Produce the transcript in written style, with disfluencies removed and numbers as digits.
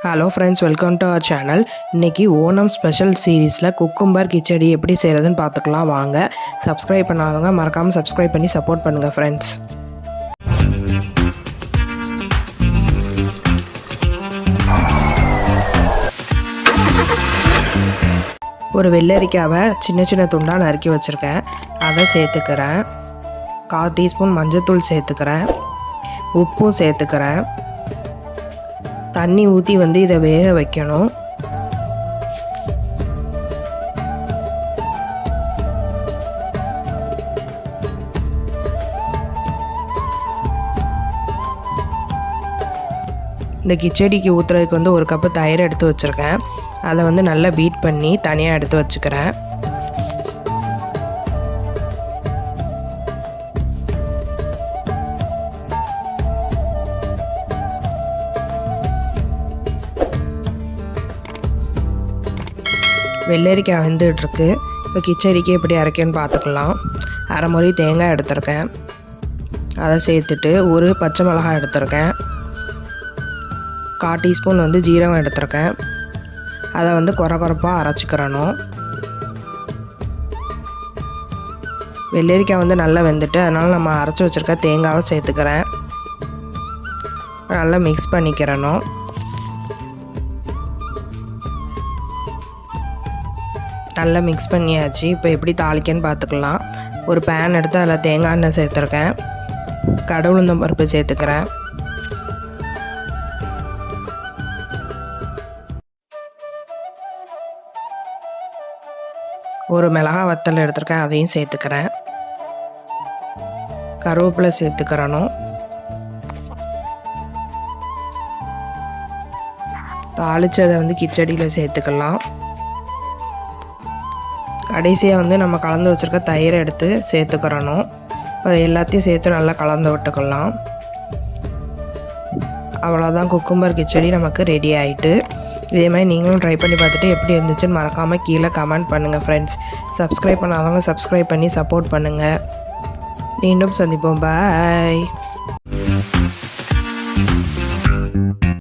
Hello friends, welcome to our channel. இன்றைக்கி Onam special சீரீஸில் cucumber kichadi எப்படி செய்கிறதுன்னு பார்த்துக்கலாம் வாங்க. சப்ஸ்கிரைப் பண்ணாதவங்க மறக்காமல் சப்ஸ்கிரைப் பண்ணி சப்போர்ட் பண்ணுங்கள் ஃப்ரெண்ட்ஸ். ஒரு வெள்ளரிக்காவை சின்ன சின்ன துண்டாக நறுக்கி வச்சுருக்கேன், அதை சேர்த்துக்கிறேன். 1/4 டீஸ்பூன் மஞ்சள்தூள் சேர்த்துக்கிறேன், உப்பும் சேர்த்துக்கிறேன். தண்ணி ஊற்றி இதை வேக வைக்கணும். இந்த கிச்சடிக்கு ஊற்றுறதுக்கு 1 கப்பு தயிர் எடுத்து வச்சுருக்கேன். அதை நல்லா பீட் பண்ணி தனியாக எடுத்து வச்சுக்கிறேன். வெள்ளரிக்காய் வெந்துட்டுருக்கு. இப்போ கிச்சடிக்கு எப்படி அரைக்கன்னு பார்த்துக்கலாம். அரை முறை தேங்காய் எடுத்திருக்கேன், அதை சேர்த்துட்டு ஒரு பச்சை மிளகாய் எடுத்திருக்கேன். 1/4 டீஸ்பூன் ஜீரகம் எடுத்திருக்கேன். அதை குறப்பாக அரைச்சிக்கிறணும். வெள்ளரிக்காய் நல்லா வெந்துட்டு, அதனால் நம்ம அரைச்சி வச்சுருக்க தேங்காவை சேர்த்துக்கிறேன். நல்லா மிக்ஸ் பண்ணிக்கிறணும். நல்லா மிக்ஸ் பண்ணியாச்சு. இப்போ எப்படி தாளிக்கன்னு பார்த்துக்கலாம். ஒரு பேன் எடுத்து அதில் தேங்காய் எண்ணெய் சேர்த்துருக்கேன். கடலை உளுந்தம் பருப்பு சேர்த்துக்கிறேன். ஒரு மிளகாய் வத்தல் எடுத்துருக்கேன், அதையும் சேர்த்துக்கிறேன். கருவேப்பிலை சேர்த்துக்கிறணும். தாளிச்சதை கிச்சடியில் சேர்த்துக்கலாம். கடைசியாக நம்ம கலந்து வச்சுருக்க தயிரை எடுத்து சேர்த்துக்கிறணும். அதை எல்லாத்தையும் சேர்த்து நல்லா கலந்து விட்டுக்கலாம். அவ்வளோதான், குக்கும்பர் கிச்சடி நமக்கு ரெடி ஆகிட்டு. இதே மாதிரி நீங்களும் ட்ரை பண்ணி பார்த்துட்டு எப்படி இருந்துச்சுன்னு மறக்காமல் கீழே கமெண்ட் பண்ணுங்கள் ஃப்ரெண்ட்ஸ். சப்ஸ்கிரைப் பண்ணாதவங்க சப்ஸ்கிரைப் பண்ணி சப்போர்ட் பண்ணுங்கள். மீண்டும் சந்திப்போம். பாய்.